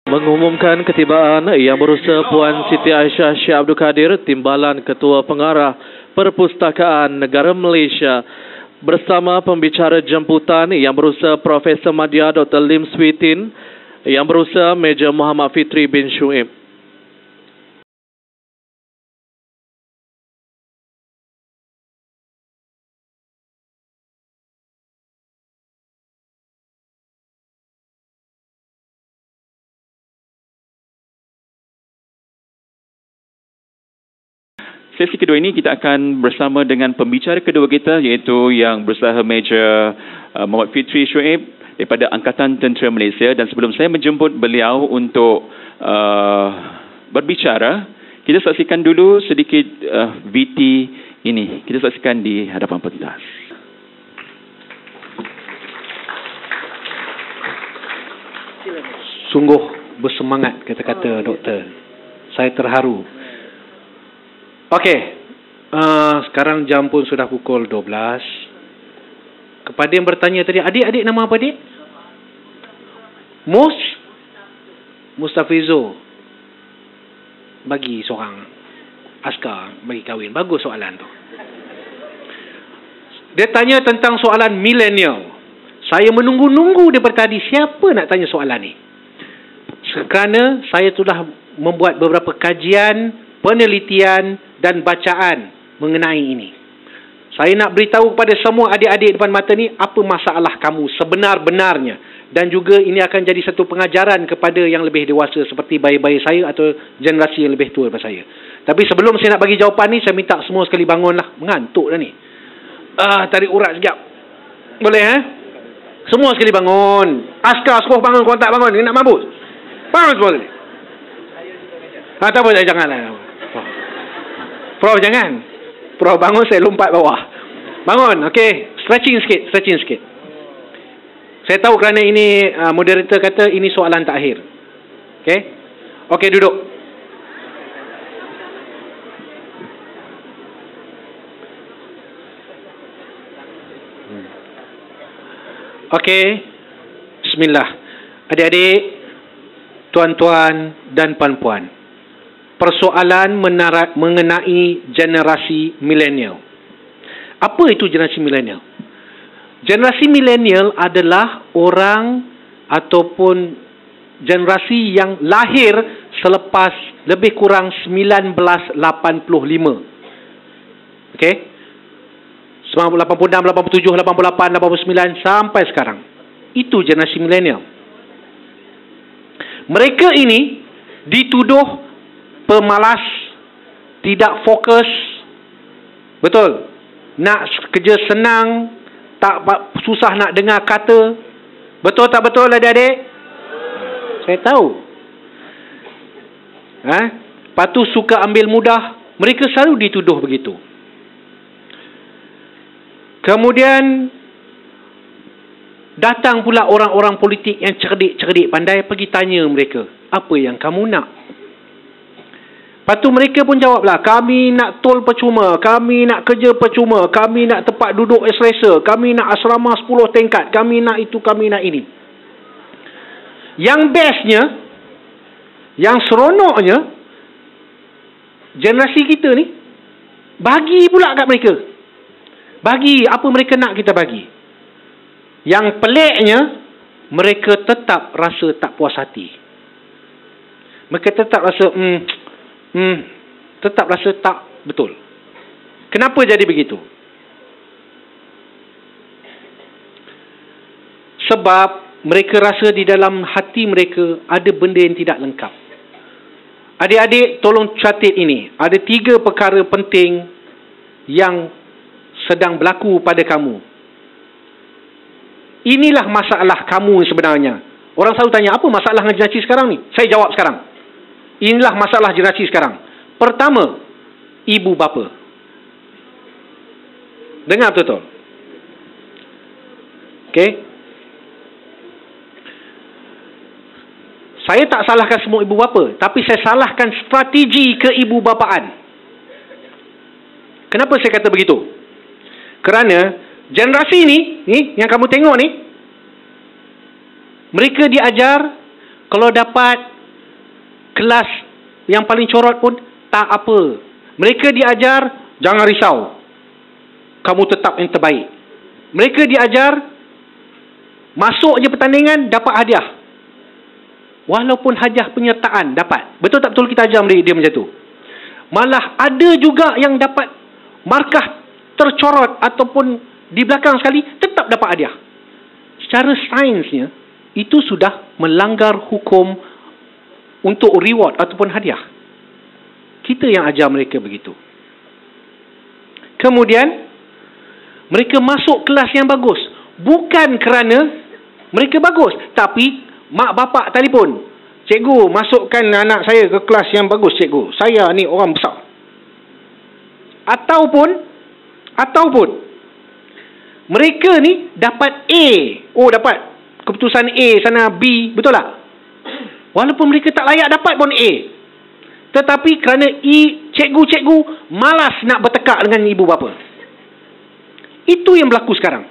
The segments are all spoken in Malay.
Mengumumkan ketibaan Yang Berusaha Puan Siti Aisyah Syekh Abdul Kadir, Timbalan Ketua Pengarah Perpustakaan Negara Malaysia, bersama pembicara jemputan Yang Berusaha Profesor Madya Dr. Lim Swee Tin, Yang Berusaha Major Muhammad Fitri bin Shuib. Sesi kedua ini kita akan bersama dengan pembicara kedua kita, iaitu Yang Berusaha Major Muhammad Fitri Shuib daripada Angkatan Tentera Malaysia. Dan sebelum saya menjemput beliau untuk berbicara, kita saksikan dulu sedikit VT ini. Kita saksikan di hadapan pentas. Sungguh bersemangat kata-kata doktor. Saya terharu. Okey, sekarang jam pun sudah pukul 12. Kepada yang bertanya tadi, adik-adik nama apa adik? Mustafizo. Bagi seorang askar, bagi kahwin. Bagus soalan tu. Dia tanya tentang soalan milenial. Saya menunggu-nunggu daripada tadi, siapa nak tanya soalan ni? Kerana saya sudah membuat beberapa kajian, penelitian dan bacaan mengenai ini. Saya nak beritahu kepada semua adik-adik depan mata ni apa masalah kamu sebenar-benarnya, dan juga ini akan jadi satu pengajaran kepada yang lebih dewasa seperti bayi-bayi saya atau generasi yang lebih tua daripada saya. Tapi sebelum saya nak bagi jawapan ni, saya minta semua sekali bangunlah. Mengantuk dah ni. Tarik urat sekejap. Boleh semua sekali bangun. Askar suruh bangun, korang tak bangun, nak mabuk. Bangun semua sekali. Tak apa, janganlah. Prof jangan. Prof bangun, saya lompat bawah. Bangun, okey. Stretching sikit. Saya tahu kerana ini moderator kata ini soalan takhir. Okey. Okey, duduk. Okey. Bismillah. Adik-adik, tuan-tuan dan puan-puan. Persoalan mengenai generasi milenial. Apa itu generasi milenial? Generasi milenial adalah orang ataupun generasi yang lahir selepas lebih kurang 1985. Okey? 86, 87, 88, 89 sampai sekarang. Itu generasi milenial. Mereka ini dituduh pemalas, tidak fokus, betul, nak kerja senang, tak susah nak dengar kata, betul tak betul adik-adik? Saya tahu. Lepas tu suka ambil mudah, mereka selalu dituduh begitu. Kemudian datang pula orang-orang politik yang cerdik-cerdik pandai, pergi tanya mereka, apa yang kamu nak? Lepas tu mereka pun jawablah, kami nak tol percuma, kami nak kerja percuma, kami nak tempat duduk selesa, kami nak asrama 10 tingkat, kami nak itu, kami nak ini. Yang bestnya, yang seronoknya, generasi kita ni, bagi pula kat mereka. Bagi apa mereka nak, kita bagi. Yang peliknya, mereka tetap rasa tak puas hati. Mereka tetap rasa, tetap rasa tak betul. Kenapa jadi begitu? Sebab mereka rasa di dalam hati mereka ada benda yang tidak lengkap. Adik-adik tolong catat ini. Ada 3 perkara penting yang sedang berlaku pada kamu. Inilah masalah kamu sebenarnya. Orang selalu tanya, apa masalah dengan generasi sekarang ni? Saya jawab sekarang. Inilah masalah generasi sekarang. Pertama, ibu bapa. Dengar betul-betul. Okey. Saya tak salahkan semua ibu bapa, tapi saya salahkan strategi keibu-bapaan. Kenapa saya kata begitu? Kerana generasi ni yang kamu tengok ni, mereka diajar kalau dapat kelas yang paling corot pun tak apa. Mereka diajar, jangan risau, kamu tetap yang terbaik. Mereka diajar, masuk je pertandingan, dapat hadiah. Walaupun hadiah penyertaan dapat. Betul tak betul kita ajar dia macam tu? Malah ada juga yang dapat markah tercorot ataupun di belakang sekali, tetap dapat hadiah. Secara sainsnya, itu sudah melanggar hukum untuk reward ataupun hadiah. Kita yang ajar mereka begitu. Kemudian, mereka masuk kelas yang bagus. Bukan kerana mereka bagus, tapi mak bapak telefon, cikgu, masukkan anak saya ke kelas yang bagus, cikgu. Saya ni orang besar. Ataupun mereka ni dapat A. Oh, dapat keputusan A sana, B. Betul tak? Walaupun mereka tak layak dapat pun A. Tetapi kerana cikgu-cikgu malas nak bertekak dengan ibu bapa. Itu yang berlaku sekarang.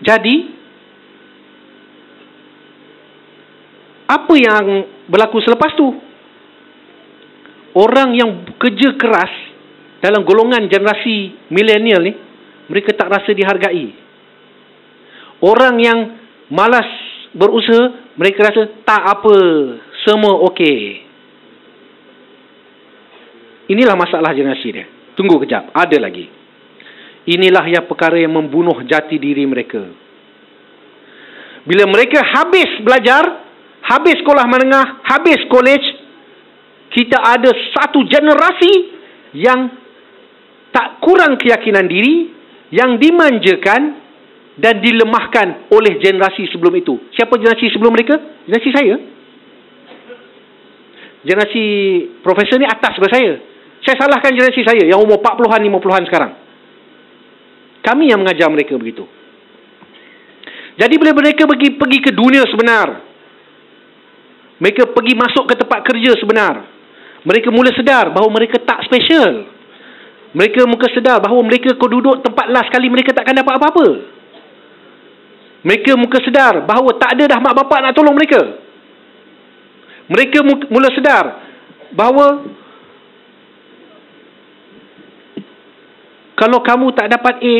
Jadi, apa yang berlaku selepas tu? Orang yang kerja keras dalam golongan generasi milenial ni, mereka tak rasa dihargai. Orang yang malas berusaha, mereka rasa tak apa, semua okey. Inilah masalah generasi dia. Tunggu kejap, ada lagi. Inilah yang perkara yang membunuh jati diri mereka. Bila mereka habis belajar, habis sekolah menengah, habis college, kita ada satu generasi yang tak kurang keyakinan diri, yang dimanjakan dan dilemahkan oleh generasi sebelum itu. Siapa generasi sebelum mereka? Generasi saya. Generasi profesor ni atas daripada saya. Saya salahkan generasi saya yang umur 40-an, 50-an sekarang. Kami yang mengajar mereka begitu. Jadi bila mereka pergi ke dunia sebenar, mereka pergi masuk ke tempat kerja sebenar, mereka mula sedar bahawa mereka tak special. Mereka mula sedar bahawa mereka kalau duduk tempat last kali, mereka takkan dapat apa-apa. Mereka mula sedar bahawa tak ada dah mak bapak nak tolong mereka. Mereka mula sedar bahawa kalau kamu tak dapat A,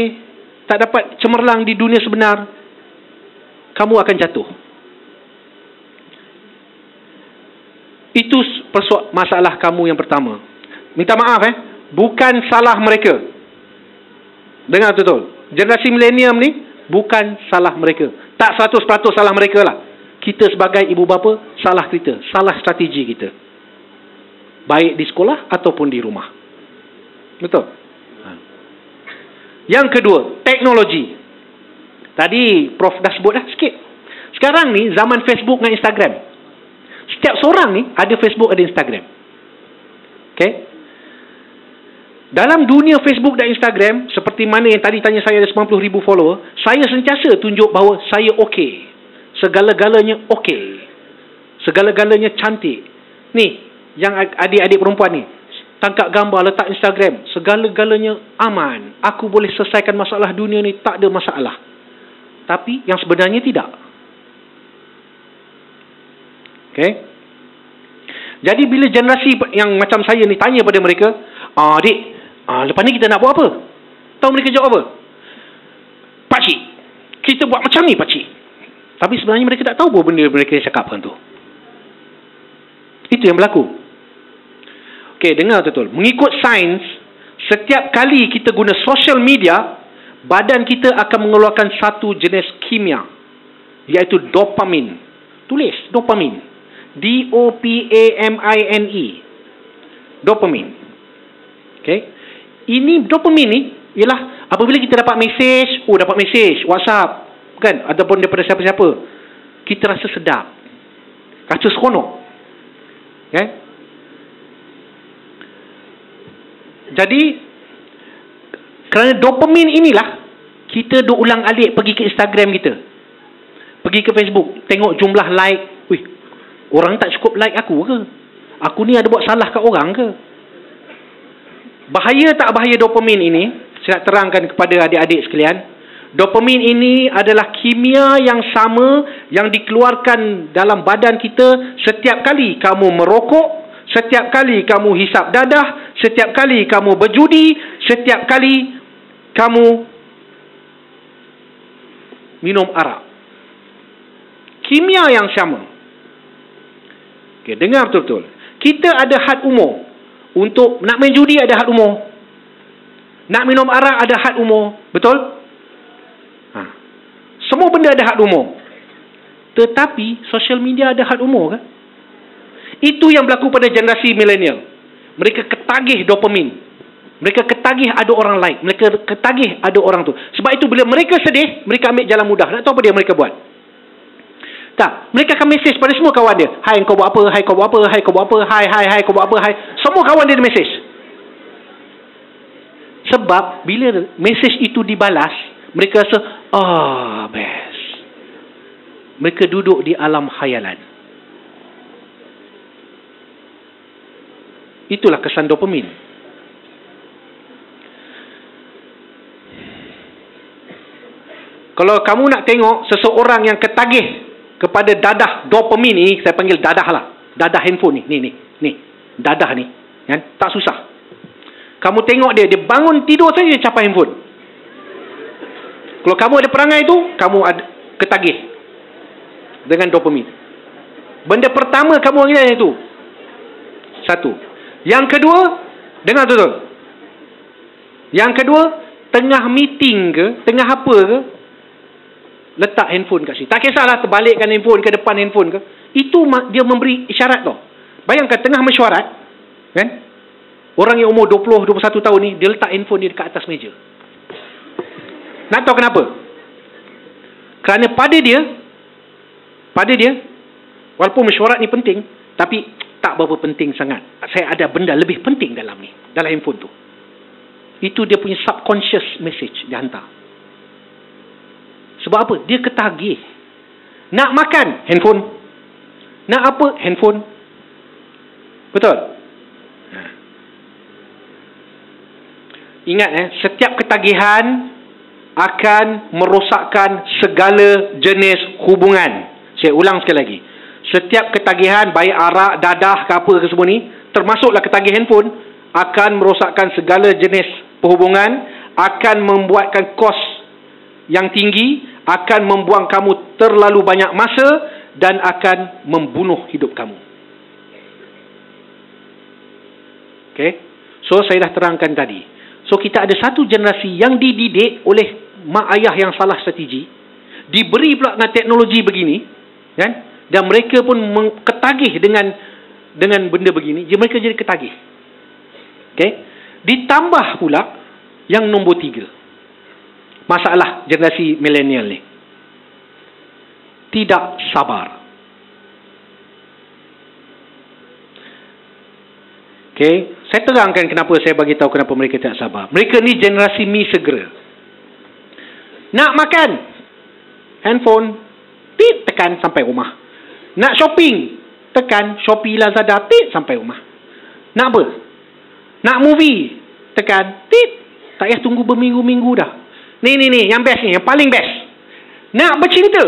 tak dapat cemerlang di dunia sebenar, kamu akan jatuh. Itu masalah kamu yang pertama. Minta maaf bukan salah mereka. Dengar betul. Generasi milenium ni bukan salah mereka. Tak 100% salah mereka lah. Kita sebagai ibu bapa, salah kita. Salah strategi kita. Baik di sekolah ataupun di rumah. Betul. Yang kedua, teknologi. Tadi Prof dah sebut dah sikit. Sekarang ni zaman Facebook dan Instagram. Setiap seorang ni ada Facebook, ada Instagram. Okay? Dalam dunia Facebook dan Instagram, seperti mana yang tadi tanya saya ada 90,000 follower, saya sentiasa tunjuk bahawa saya okey. Segala-galanya okey. Segala-galanya cantik. Ni, yang adik-adik perempuan ni, tangkap gambar, letak Instagram, segala-galanya aman. Aku boleh selesaikan masalah dunia ni, tak ada masalah. Tapi yang sebenarnya tidak. Okay? Jadi bila generasi yang macam saya ni tanya pada mereka, adik, lepas ni kita nak buat apa? Tahu mereka jawab apa? Pakcik, kita buat macam ni pakcik. Tapi sebenarnya mereka tak tahu apa benda mereka cakapkan tu. Itu yang berlaku. Okey, dengar betul. Mengikut sains, setiap kali kita guna social media, badan kita akan mengeluarkan satu jenis kimia, iaitu dopamin. Tulis, dopamin. D-O-P-A-M-I-N-E. Dopamin. Okey. Ini dopamin ni ialah apabila kita dapat mesej, dapat mesej WhatsApp, kan, ataupun daripada siapa-siapa, kita rasa sedap. Rasa seronok. Okay? Jadi kerana dopamin inilah kita duk ulang-alik pergi ke Instagram kita, pergi ke Facebook, tengok jumlah like. Wih, orang tak cukup like aku ke? Aku ni ada buat salah kat orang ke? Bahaya tak bahaya dopamin ini? Saya nak terangkan kepada adik-adik sekalian. Dopamin ini adalah kimia yang sama yang dikeluarkan dalam badan kita setiap kali kamu merokok, setiap kali kamu hisap dadah, setiap kali kamu berjudi, setiap kali kamu minum arak. Kimia yang sama. Okay, dengar betul-betul. Kita ada had umur. Untuk nak main judi ada had umur. Nak minum arak ada had umur. Betul? Semua benda ada had umur. Tetapi social media ada had umur kan? Itu yang berlaku pada generasi milenial. Mereka ketagih dopamin. Mereka ketagih ada orang like. Mereka ketagih ada orang tu. Sebab itu bila mereka sedih, mereka ambil jalan mudah. Nak tahu apa dia mereka buat? Tak, mereka akan mesej pada semua kawan dia. Hai kau buat apa? Hai kau buat apa? Hai kau buat apa? Hai kau buat apa? Hai. Semua kawan dia mesej. Sebab bila mesej itu dibalas, mereka rasa, best. Mereka duduk di alam khayalan. Itulah kesan dopamin. Kalau kamu nak tengok seseorang yang ketagih kepada dadah dopamin ni, saya panggil dadah lah. Dadah handphone ni. Ni. Dadah ni. Kan? Tak susah. Kamu tengok dia bangun tidur saja dia capai handphone. Kalau kamu ada perangai tu, kamu ada ketagih dengan dopamin. Benda pertama kamu ingat itu. Satu. Yang kedua, dengar betul. Yang kedua, tengah meeting ke, tengah apa ke, letak handphone kat sini. Tak kisahlah terbalikkan handphone ke depan handphone ke. Itu dia memberi isyarat tau. Bayangkan tengah mesyuarat, kan? Orang yang umur 20, 21 tahun ni, dia letak handphone dia dekat atas meja. Nak tahu kenapa? Kerana pada dia, walaupun mesyuarat ni penting, tapi tak berapa penting sangat. Saya ada benda lebih penting dalam ni, dalam handphone tu. Itu dia punya subconscious message dia hantar. Sebab apa? Dia ketagih. Nak makan, handphone. Nak apa? Handphone. Betul? Ingat setiap ketagihan akan merosakkan segala jenis hubungan. Saya ulang sekali lagi. Setiap ketagihan, baik arak, dadah ke apa ke semua ni, termasuklah ketagih handphone, akan merosakkan segala jenis perhubungan, akan membuatkan kos yang tinggi, akan membuang kamu terlalu banyak masa, dan akan membunuh hidup kamu. Okay? So, saya dah terangkan tadi. So, kita ada satu generasi yang dididik oleh mak ayah yang salah strategi, diberi pula dengan teknologi begini, kan? Dan mereka pun ketagih dengan benda begini, mereka jadi ketagih. Okay? Ditambah pula yang nombor 3. Masalah generasi milenial ni. Tidak sabar. Okay? Saya terangkan kenapa saya bagi tahu kenapa mereka tidak sabar. Mereka ni generasi mi segera. Nak makan, handphone, tekan sampai rumah. Nak shopping, tekan Shopee, Lazada, sampai rumah. Nak apa? Nak movie, tekan, tak payah tunggu berminggu-minggu dah. Ni, yang best ni, yang paling best. Nak bercinta,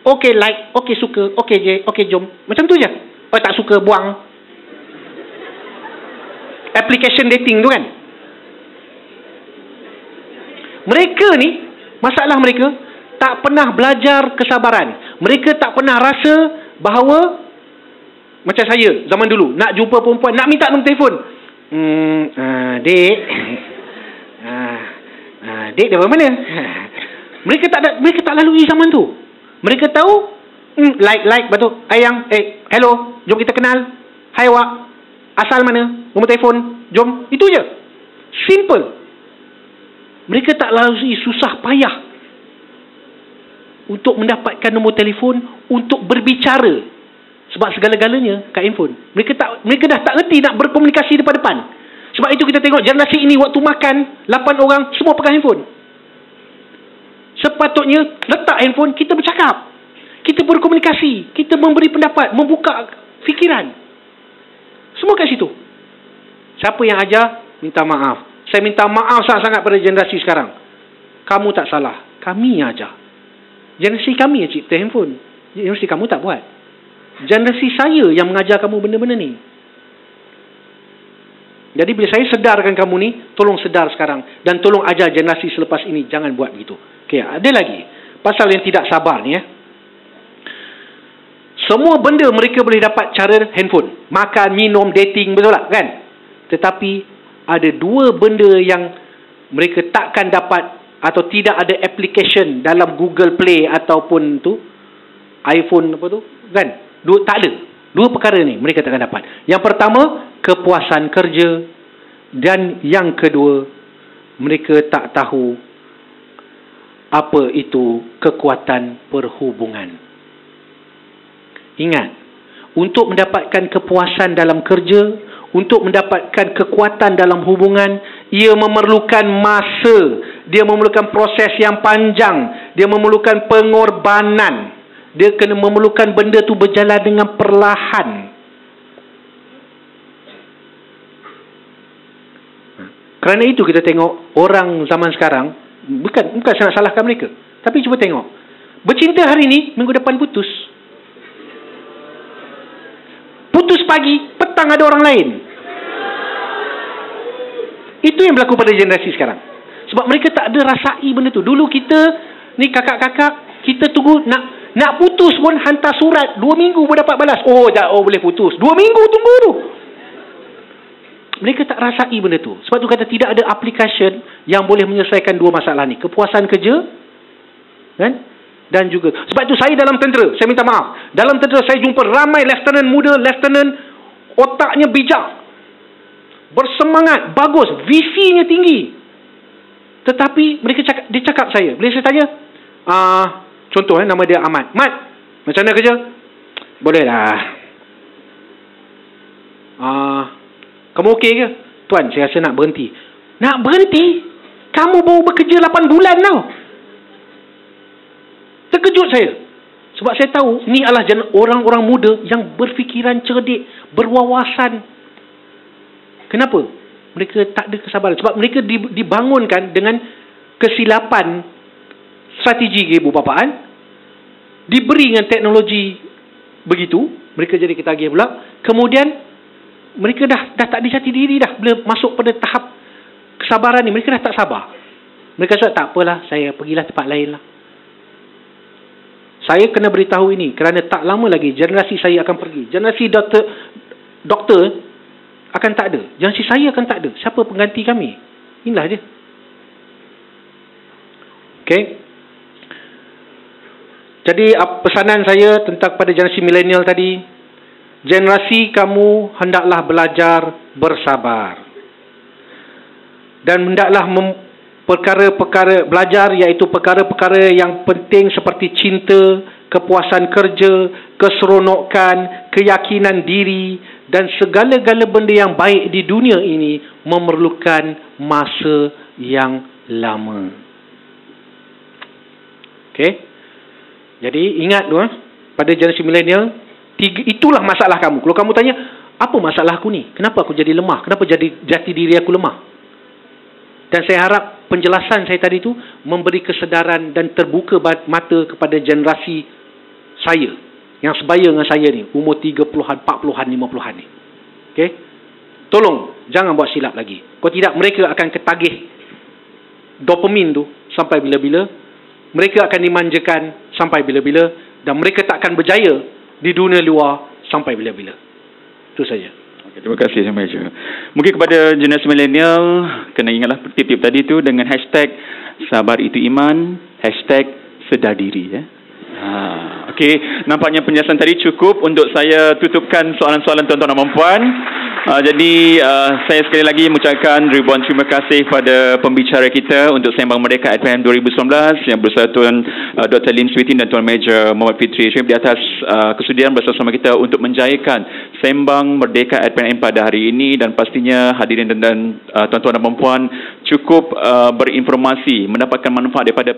okay like, okay suka, okay jom. Macam tu je. Oh tak suka, buang. Application dating tu kan. Mereka ni, masalah mereka, tak pernah belajar kesabaran. Mereka tak pernah rasa bahawa, macam saya, zaman dulu, nak jumpa perempuan, nak minta nombor telefon. Dek. Dek dari mana? Mereka tak lalui zaman tu. Mereka tahu, like, betul. Ayang, hello, jom kita kenal. Hai awak, asal mana? Nombor telefon, jom. Itu je. Simple. Mereka tak lalui susah payah untuk mendapatkan nombor telefon, untuk berbicara. Sebab segala-galanya kat handphone. Mereka dah tak reti nak berkomunikasi depan-depan. Sebab itu kita tengok generasi ini waktu makan, 8 orang semua pegang handphone. Sepatutnya letak handphone, kita bercakap, kita berkomunikasi, kita memberi pendapat, membuka fikiran. Semua kat situ. Siapa yang ajar, minta maaf. Saya minta maaf sangat-sangat pada generasi sekarang. Kamu tak salah. Kami yang ajar. Generasi kami yang cipta handphone. Generasi kamu tak buat. Generasi saya yang mengajar kamu benda-benda ni. Jadi bila saya sedarkan kamu ni, tolong sedar sekarang. Dan tolong ajar generasi selepas ini. Jangan buat begitu. Okay, ada lagi. Pasal yang tidak sabar ni. Semua benda mereka boleh dapat cara handphone. Makan, minum, dating, betul tak? Kan? Tetapi ada dua benda yang mereka takkan dapat atau tidak ada application dalam Google Play ataupun tu iPhone apa tu, kan? Tak ada. Dua perkara ni mereka takkan dapat. Yang pertama, kepuasan kerja, dan yang kedua, mereka tak tahu apa itu kekuatan perhubungan. Ingat, untuk mendapatkan kepuasan dalam kerja, untuk mendapatkan kekuatan dalam hubungan, ia memerlukan masa, dia memerlukan proses yang panjang, dia memerlukan pengorbanan, dia kena memerlukan benda tu berjalan dengan perlahan. Kerana itu kita tengok orang zaman sekarang, bukan saya nak salahkan mereka, tapi cuba tengok, bercinta hari ni, minggu depan putus. Putus pagi, petang ada orang lain. Itu yang berlaku pada generasi sekarang. Sebab mereka tak ada rasai benda tu. Dulu kita ni kakak-kakak, kita tunggu nak putus pun hantar surat 2 minggu pun dapat balas. Oh boleh putus. 2 minggu tunggu tu. Mereka tak rasai benda tu. Sebab tu kata tidak ada application yang boleh menyelesaikan dua masalah ni. Kepuasan kerja, kan? Dan juga, sebab itu saya dalam tentera, saya minta maaf, dalam tentera saya jumpa ramai lieutenant muda, lieutenant otaknya bijak, bersemangat, bagus, visinya tinggi. Tetapi dia cakap saya, bila saya tanya, contoh nama dia Ahmad. Mat, macam mana kerja? Boleh lah. Kamu okey ke? Tuan, saya rasa nak berhenti. Nak berhenti? Kamu baru bekerja 8 bulan tau. Terkejut saya. Sebab saya tahu ni adalah orang-orang muda yang berfikiran cerdik, berwawasan. Kenapa? Mereka tak ada kesabaran. Sebab mereka dibangunkan dengan kesilapan strategi kebupapaan, diberi dengan teknologi begitu, mereka jadi ketagih pula. Kemudian mereka dah tak ada jati diri dah. Bila masuk pada tahap kesabaran ni, mereka dah tak sabar. Mereka cakap, tak apalah, saya pergilah tempat lain lah. Saya kena beritahu ini kerana tak lama lagi generasi saya akan pergi. Generasi doktor akan tak ada. Generasi saya akan tak ada. Siapa pengganti kami? Inilah dia. Okay. Jadi pesanan saya tentang pada generasi milenial tadi, generasi kamu hendaklah belajar bersabar. Dan hendaklah perkara-perkara belajar, iaitu perkara-perkara yang penting seperti cinta, kepuasan kerja, keseronokan, keyakinan diri dan segala-gala benda yang baik di dunia ini memerlukan masa yang lama. Okey. Jadi ingat tu, pada generasi milenial, itulah masalah kamu. Kalau kamu tanya, apa masalah aku ni? Kenapa aku jadi lemah? Kenapa jati diri aku lemah? Dan saya harap penjelasan saya tadi tu memberi kesedaran dan terbuka mata kepada generasi saya yang sebaya dengan saya ni, umur 30-an, 40-an, 50-an ni. Okey? Tolong jangan buat silap lagi. Kalau tidak, mereka akan ketagih dopamin tu sampai bila-bila. Mereka akan dimanjakan sampai bila-bila, dan mereka takkan berjaya di dunia luar sampai bila-bila. Itu saja. Terima kasih Yang Maha. Mungkin kepada generasi milenial, kena ingatlah tip-tip tadi tu dengan hashtag sabar itu iman, hashtag sedar diri. Okey, nampaknya penjelasan tadi cukup untuk saya tutupkan soalan-soalan tuan-tuan dan puan-puan. Jadi saya sekali lagi mengucapkan ribuan terima kasih pada pembicara kita untuk Sembang Merdeka ADPM 2019 yang bersama Tuan Dr. Lim Sweetin dan Tuan Major Muhammad Fitri Syuib di atas kesudian bersama kita untuk menjayakan Sembang Merdeka ADPM pada hari ini, dan pastinya hadirin dan tuan-tuan dan puan-puan cukup berinformasi, mendapatkan manfaat daripada